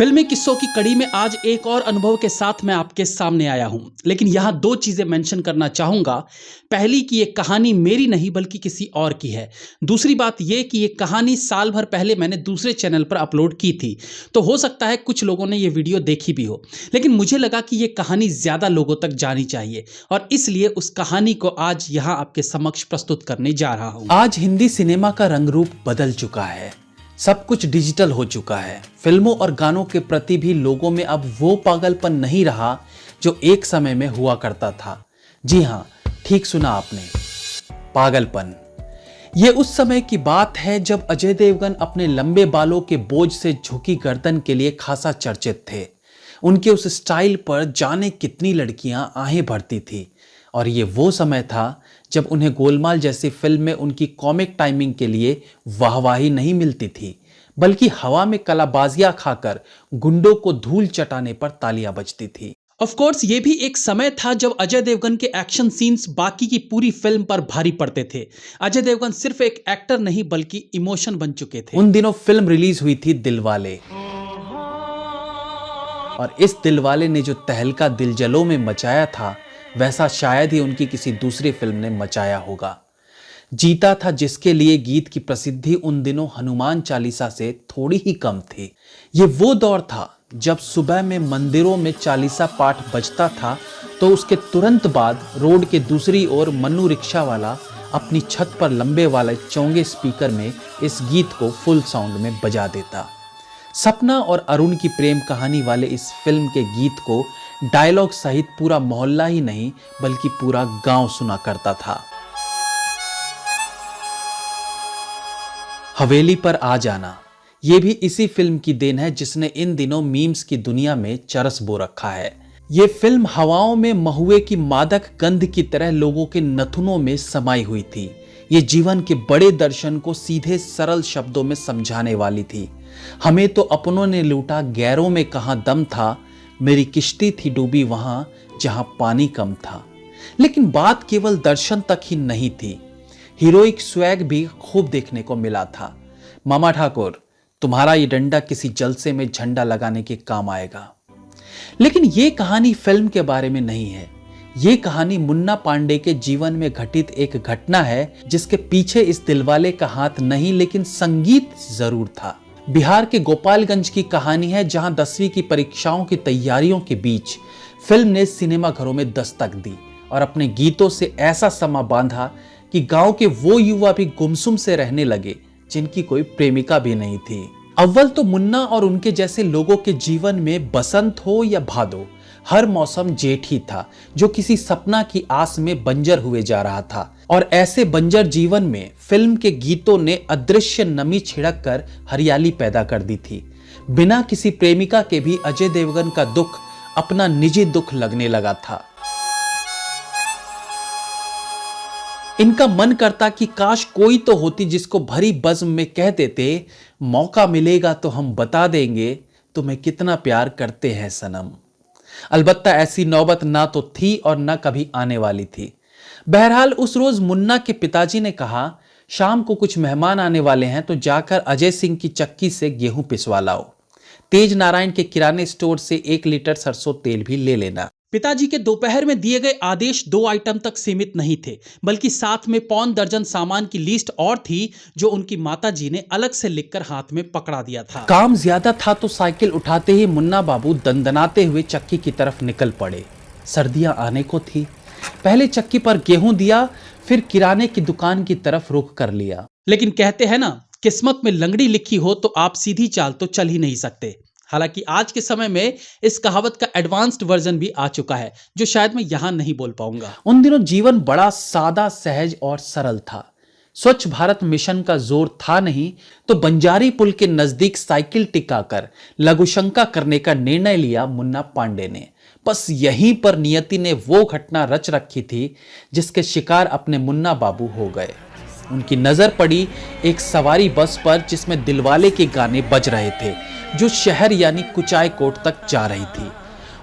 फिल्मी किस्सों की कड़ी में आज एक और अनुभव के साथ मैं आपके सामने आया हूं, लेकिन यहां दो चीजें मेंशन करना चाहूंगा। पहली कि ये कहानी मेरी नहीं बल्कि किसी और की है। दूसरी बात ये कि ये कहानी साल भर पहले मैंने दूसरे चैनल पर अपलोड की थी, तो हो सकता है कुछ लोगों ने ये वीडियो देखी भी हो, लेकिन मुझे लगा कि ये कहानी ज्यादा लोगों तक जानी चाहिए और इसलिए उस कहानी को आज यहाँ आपके समक्ष प्रस्तुत करने जा रहा हूँ। आज हिंदी सिनेमा का रंग रूप बदल चुका है, सब कुछ डिजिटल हो चुका है। फिल्मों और गानों के प्रति भी लोगों में अब वो पागलपन नहीं रहा जो एक समय में हुआ करता था। जी हाँ, ठीक सुना आपने, पागलपन। ये उस समय की बात है जब अजय देवगन अपने लंबे बालों के बोझ से झुकी गर्दन के लिए खासा चर्चित थे। उनके उस स्टाइल पर जाने कितनी लड़कियां आहें भरती थी और ये वो समय था जब उन्हें गोलमाल जैसी फिल्म में उनकी कॉमिक टाइमिंग के लिए वाहवाही नहीं मिलती थी, बल्कि हवा में कलाबाजियां खाकर गुंडों को धूल चटाने पर तालियां बजती थी। ऑफ कोर्स ये भी एक समय था जब अजय देवगन के एक्शन सीन्स बाकी की पूरी फिल्म पर भारी पड़ते थे। अजय देवगन सिर्फ एक एक्टर नहीं बल्कि इमोशन बन चुके थे। उन दिनों फिल्म रिलीज हुई थी दिलवाले, और इस दिलवाले ने जो तहलका दिलजलों में मचाया था वैसा शायद ही उनकी किसी दूसरी फिल्म ने मचाया होगा। जीता था जिसके लिए गीत की प्रसिद्धि उन दिनों हनुमान चालीसा से थोड़ी ही कम थी। ये वो दौर था जब सुबह में मंदिरों में चालीसा पाठ बजता था तो उसके तुरंत बाद रोड के दूसरी ओर मन्नू रिक्शा वाला अपनी छत पर लंबे वाले चौंगे स्पीकर में इस गीत को फुल साउंड में बजा देता। सपना और अरुण की प्रेम कहानी वाले इस फिल्म के गीत को डायलॉग सहित पूरा मोहल्ला ही नहीं बल्कि पूरा गांव सुना करता था। हवेली पर आ जाना, ये भी इसी फिल्म की देन है जिसने इन दिनों मीम्स की दुनिया में चरस बो रखा है। ये फिल्म हवाओं में महुए की मादक गंध की तरह लोगों के नथुनों में समाई हुई थी। ये जीवन के बड़े दर्शन को सीधे सरल शब्दों में समझाने वाली थी। हमें तो अपनों ने लूटा, गैरों में कहां दम था, मेरी किश्ती थी डूबी वहां जहां पानी कम था। लेकिन बात केवल दर्शन तक ही नहीं थी, हीरोइक स्वैग भी खूब देखने को मिला था। मामा ठाकुर, तुम्हारा ये डंडा किसी जलसे में झंडा लगाने के काम आएगा। लेकिन ये कहानी फिल्म के बारे में नहीं है। ये कहानी मुन्ना पांडे के जीवन में घटित एक घटना है जिसके पीछे इस दिलवाले का हाथ नहीं लेकिन संगीत जरूर था। बिहार के गोपालगंज की कहानी है जहां 10वीं की परीक्षाओं की तैयारियों के बीच फिल्म ने सिनेमा घरों में दस्तक दी और अपने गीतों से ऐसा समा बांधा कि गांव के वो युवा भी गुमसुम से रहने लगे जिनकी कोई प्रेमिका भी नहीं थी। अव्वल तो मुन्ना और उनके जैसे लोगों के जीवन में बसंत हो या भादो, हर मौसम जेठ ही था जो किसी सपना की आस में बंजर हुए जा रहा था। और ऐसे बंजर जीवन में फिल्म के गीतों ने अदृश्य नमी छिड़क कर हरियाली पैदा कर दी थी। बिना किसी प्रेमिका के भी अजय देवगन का दुख अपना निजी दुख लगने लगा था। इनका मन करता कि काश कोई तो होती जिसको भरी बज़्म में कह देते, मौका मिलेगा तो हम बता देंगे तुम्हें कितना प्यार करते हैं सनम। अलबत्ता ऐसी नौबत ना तो थी और ना कभी आने वाली थी। बहरहाल उस रोज मुन्ना के पिताजी ने कहा, शाम को कुछ मेहमान आने वाले हैं तो जाकर अजय सिंह की चक्की से गेहूं पिसवा लाओ। तेज नारायण के किराने स्टोर से 1 लीटर सरसों तेल भी ले लेना। पिताजी के दोपहर में दिए गए आदेश 2 आइटम तक सीमित नहीं थे, बल्कि साथ में पौन दर्जन सामान की लिस्ट और थी जो उनकी माताजी ने अलग से लिखकर हाथ में पकड़ा दिया था। काम ज्यादा था तो साइकिल उठाते ही मुन्ना बाबू दंदनाते हुए चक्की की तरफ निकल पड़े। सर्दियां आने को थी। पहले चक्की पर गेहूं दिया, फिर किराने की दुकान की तरफ रुख कर लिया। लेकिन कहते हैं ना, किस्मत में लंगड़ी लिखी हो तो आप सीधी चाल तो चल ही नहीं सकते। हालांकि आज के समय में इस कहावत का एडवांस्ड वर्जन भी आ चुका है जो शायद मैं यहां नहीं बोल पाऊंगा। उन दिनों जीवन बड़ा सादा, सहज और सरल था। स्वच्छ भारत मिशन का जोर था नहीं तो बंजारी पुल के नजदीक साइकिल टिकाकर लघुशंका करने का निर्णय लिया मुन्ना पांडे ने। बस यहीं पर नियति ने वो घटना रच रखी थी जिसके शिकार अपने मुन्ना बाबू हो गए। उनकी नजर पड़ी एक सवारी बस पर जिसमें दिलवाले के गाने बज रहे थे जो शहर यानी कुचाय कोट तक जा रही थी।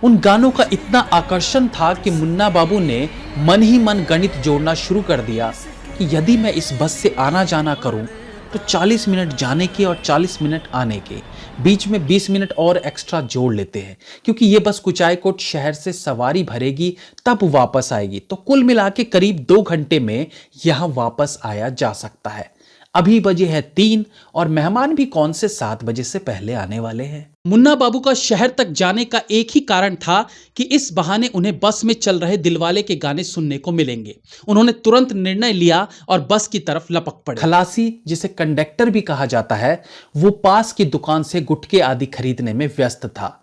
उन गानों का इतना आकर्षण था कि मुन्ना बाबू ने मन ही मन गणित जोड़ना शुरू कर दिया कि यदि मैं इस बस से आना जाना करूं तो 40 मिनट जाने के और 40 मिनट आने के, बीच में 20 मिनट और एक्स्ट्रा जोड़ लेते हैं क्योंकि ये बस कुचायकोट शहर से सवारी भरेगी तब वापस आएगी, तो कुल मिला के करीब 2 घंटे में यहां वापस आया जा सकता है। अभी बजे है 3 और मेहमान भी कौन से 7 बजे से पहले आने वाले हैं। मुन्ना बाबू का शहर तक जाने का एक ही कारण था कि इस बहाने उन्हें बस में चल रहे दिलवाले के गाने सुनने को मिलेंगे। उन्होंने तुरंत निर्णय लिया और बस की तरफ लपक पड़े। खलासी, जिसे कंडक्टर भी कहा जाता है, वो पास की दुकान से गुटके आदि खरीदने में व्यस्त था।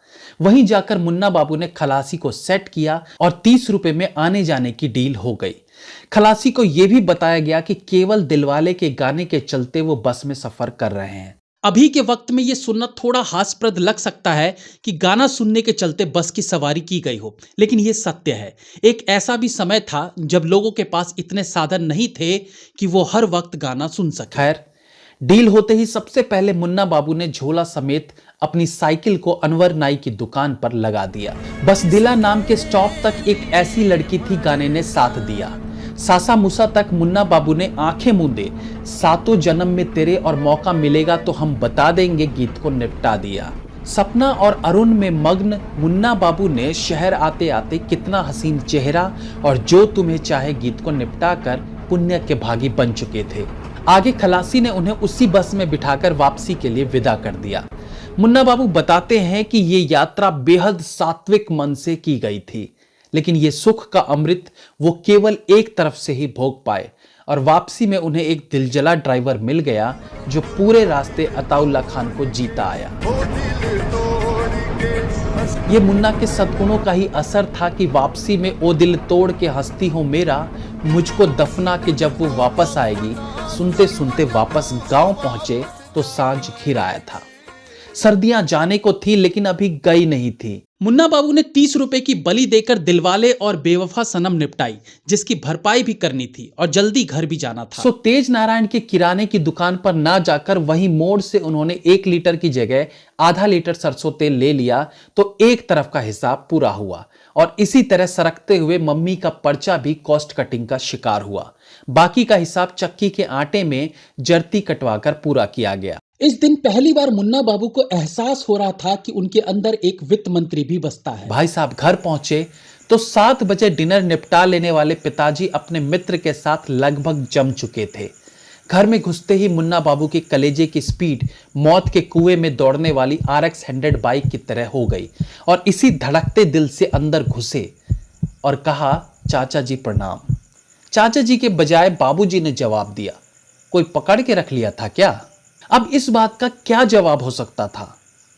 वहीं जाकर मुन्ना बाबू ने खलासी को सेट किया और 30 रुपए में आने जाने की डील हो गई। खलासी को यह भी बताया गया कि केवल दिलवाले के गाने के चलते वो बस में सफर कर रहे हैं। अभी के वक्त में यह सुनना थोड़ा हास्यप्रद लग सकता है कि गाना सुनने के चलते बस की सवारी की गई हो, लेकिन यह सत्य है। एक ऐसा भी समय था जब लोगों के पास इतने साधन नहीं थे कि वो हर वक्त गाना सुन सके। खैर, डील होते ही सबसे पहले मुन्ना बाबू ने झोला समेत अपनी साइकिल को अनवर नाई की दुकान पर लगा दिया। बस दिला नाम के स्टॉप तक एक ऐसी लड़की थी, गाने ने साथ दिया। सासा मूसा तक मुन्ना बाबू ने आंखें मूंदे सातों जन्म में तेरे और मौका मिलेगा तो हम बता देंगे गीत को निपटा दिया। सपना और अरुण में मग्न मुन्ना बाबू ने शहर आते आते कितना हसीन चेहरा और जो तुम्हें चाहे गीत को निपटा कर पुण्य के भागी बन चुके थे। आगे खलासी ने उन्हें उसी बस में बिठाकर वापसी के लिए विदा कर दिया। मुन्ना बाबू बताते हैं कि ये यात्रा बेहद सात्विक मन से की गई थी, लेकिन ये सुख का अमृत वो केवल एक तरफ से ही भोग पाए और वापसी में उन्हें एक दिलजला ड्राइवर मिल गया जो पूरे रास्ते अताउल्ला खान को जीता आया। ये मुन्ना के सद्गुणों का ही असर था कि वापसी में ओ दिल तोड़ के हंसती हो मेरा, मुझको दफना के जब वो वापस आएगी। सुनते सुनते वापस गांव पहुंचे तो सांझ घिर आया था। सर्दियां जाने को थी लेकिन अभी गई नहीं थी। मुन्ना बाबू ने 30 रुपए की बलि देकर दिलवाले और बेवफा सनम निपटाई, जिसकी भरपाई भी करनी थी और जल्दी घर भी जाना था। सो तेज नारायण के किराने की दुकान पर ना जाकर वहीं मोड़ से उन्होंने 1 लीटर की जगह आधा लीटर सरसों तेल ले लिया तो एक तरफ का हिसाब पूरा हुआ और इसी तरह सरकते हुए मम्मी का पर्चा भी कॉस्ट कटिंग का शिकार हुआ। बाकी का हिसाब चक्की के आटे में जर्ती कटवाकर पूरा किया गया। इस दिन पहली बार मुन्ना बाबू को एहसास हो रहा था कि उनके अंदर एक वित्त मंत्री भी बसता है। भाई साहब घर पहुंचे तो 7 बजे डिनर निपटा लेने वाले पिताजी अपने मित्र के साथ लगभग जम चुके थे। घर में घुसते ही मुन्ना बाबू के कलेजे की स्पीड मौत के कुएं में दौड़ने वाली RX 100 बाइक की तरह हो गई और इसी धड़कते दिल से अंदर घुसे और कहा, चाचा जी प्रणाम। चाचा जी के बजाय बाबूजी ने जवाब दिया, कोई पकड़ के रख लिया था क्या? अब इस बात का क्या जवाब हो सकता था?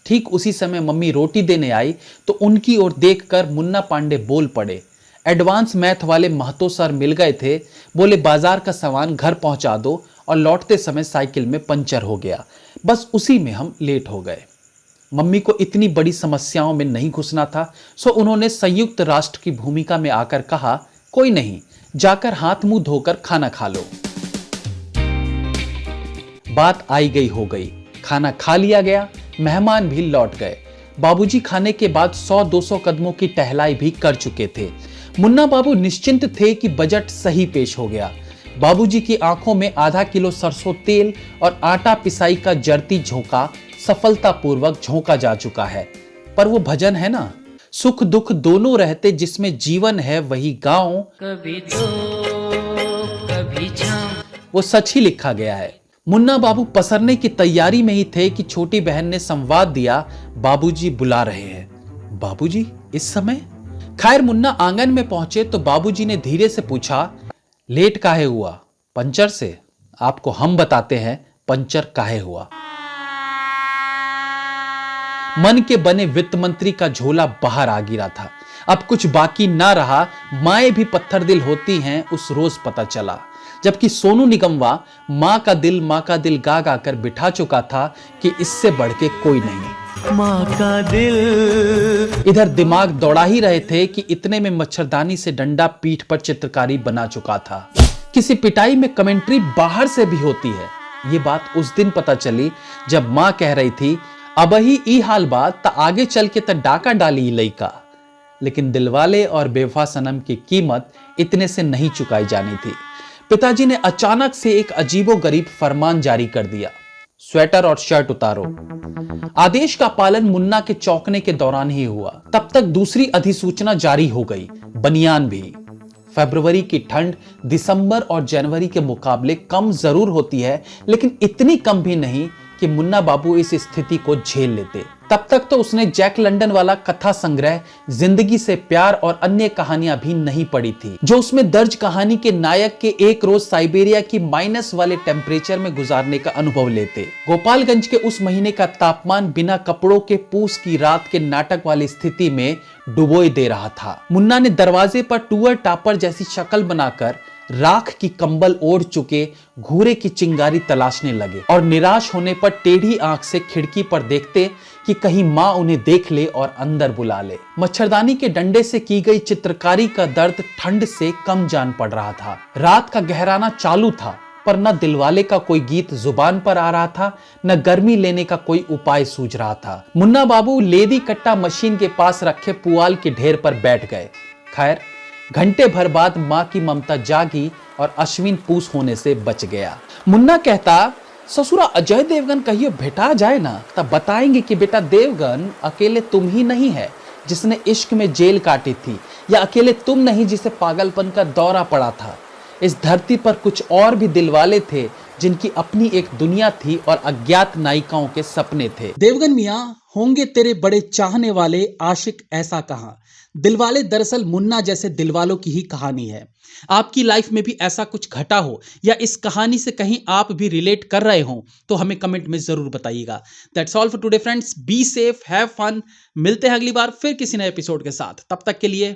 ठीक उसी समय मम्मी रोटी देने आई तो उनकी ओर देखकर मुन्ना पांडे बोल पड़े। एडवांस मैथ वाले महतो सर मिल गए थे, बोले बाजार का सामान घर पहुंचा दो और लौटते समय साइकिल में पंचर हो गया, बस उसी में हम लेट हो गए। मम्मी को इतनी बड़ी समस्याओं में नहीं घुसना था, सो उन्होंने संयुक्त राष्ट्र की भूमिका में आकर कहा, कोई नहीं, जाकर हाथ मुंह धोकर खाना खा लो। बात आई गई हो गई, खाना खा लिया गया, मेहमान भी लौट गए। बाबूजी खाने के बाद 100-200 कदमों की टहलाई भी कर चुके थे। मुन्ना बाबू निश्चिंत थे कि बजट सही पेश हो गया। बाबूजी की आंखों में आधा किलो सरसों तेल और आटा पिसाई का जर्ती झोंका सफलतापूर्वक झोंका जा चुका है। पर वो भजन है ना, सुख दुख दोनों रहते जिसमें जीवन है वही गांव, कभी तो कभी छाँव, वो सच ही लिखा गया है। मुन्ना बाबू पसरने की तैयारी में ही थे कि छोटी बहन ने संवाद दिया, बाबूजी बुला रहे हैं। बाबूजी इस समय? खैर मुन्ना आंगन में पहुंचे तो बाबूजी ने धीरे से पूछा, लेट काहे हुआ? पंचर से? आपको हम बताते हैं पंचर काहे हुआ। मन के बने वित्त मंत्री का झोला बाहर आ गिरा था। अब कुछ बाकी ना रहा, माएं भी पत्थर दिल होती हैं उस रोज पता चला, जबकि सोनू निगमवा माँ का दिल गा गा कर बिठा चुका था कि इससे बढ़ के कोई नहीं। माँ का दिल। इधर दिमाग दौड़ा ही रहे थे कि इतने में मच्छरदानी से डंडा पीठ पर चित्रकारी बना चुका था। किसी पिटाई में कमेंट्री बाहर से भी होती है, ये बात उस दिन पता चली जब माँ कह रही थी, अब ही ई हाल बात ता आगे चल के ता डाका डाली लइका। लेकिन दिलवाले और बेवफा सनम की कीमत इतने से नहीं चुकाई जानी थी। पिताजी ने अचानक से एक अजीबोगरीब फरमान जारी कर दिया, स्वेटर और शर्ट उतारो। आदेश का पालन मुन्ना के चौंकने के दौरान ही हुआ। तब तक दूसरी अधिसूचना जारी हो गई, बनियान भी। फरवरी की ठंड दिसंबर और जनवरी के मुकाबले कम जरूर होती है, लेकिन इतनी कम भी नहीं कि मुन्ना बाबू इस स्थिति को झेल लेते। तब तक तो उसने जैक लंदन वाला कथा संग्रह जिंदगी से प्यार और अन्य कहानियां भी नहीं पढ़ी थी, जो उसमें दर्ज कहानी के नायक के एक रोज साइबेरिया की माइनस वाले टेम्परेचर में गुजारने का अनुभव लेते। गोपालगंज के उस महीने का तापमान बिना कपड़ों के पूस की रात के नाटक वाली स्थिति में डुबोए दे रहा था। मुन्ना ने दरवाजे पर टूअर टापर जैसी शक्ल बनाकर राख की कंबल ओढ़ चुके घूरे की चिंगारी तलाशने लगे और निराश होने पर टेढ़ी आंख से खिड़की पर देखते कि कहीं मां उन्हें देख ले और अंदर बुला ले। मच्छरदानी के डंडे से की गई चित्रकारी का दर्द ठंड से कम जान पड़ रहा था। रात का गहराना चालू था, पर न दिलवाले का कोई गीत जुबान पर आ रहा था, न गर्मी लेने का कोई उपाय सूझ रहा था। मुन्ना बाबू लेदी कट्टा मशीन के पास रखे पुआल के ढेर पर बैठ गए। खैर, घंटे भर बाद मां की ममता जागी और अश्विन पूस होने से बच गया। मुन्ना कहता, ससुरा अजय देवगन कहियो भेटा जाए ना, तब बताएंगे कि बेटा देवगन अकेले तुम ही नहीं है जिसने इश्क में जेल काटी थी, या अकेले तुम नहीं जिसे पागलपन का दौरा पड़ा था। इस धरती पर कुछ और भी दिलवाले थे जिनकी अपनी एक दुनिया थी और अज्ञात नायिकाओं के सपने थे। देवगन मियां, होंगे तेरे बड़े चाहने वाले आशिक, ऐसा कहा। दिलवाले दरअसल मुन्ना जैसे दिलवालों की ही कहानी है। आपकी लाइफ में भी ऐसा कुछ घटा हो या इस कहानी से कहीं आप भी रिलेट कर रहे हो तो हमें कमेंट में जरूर बताइएगा। That's all for today friends, be safe, have fun. मिलते हैं अगली बार फिर किसी नए एपिसोड के साथ। तब तक के लिए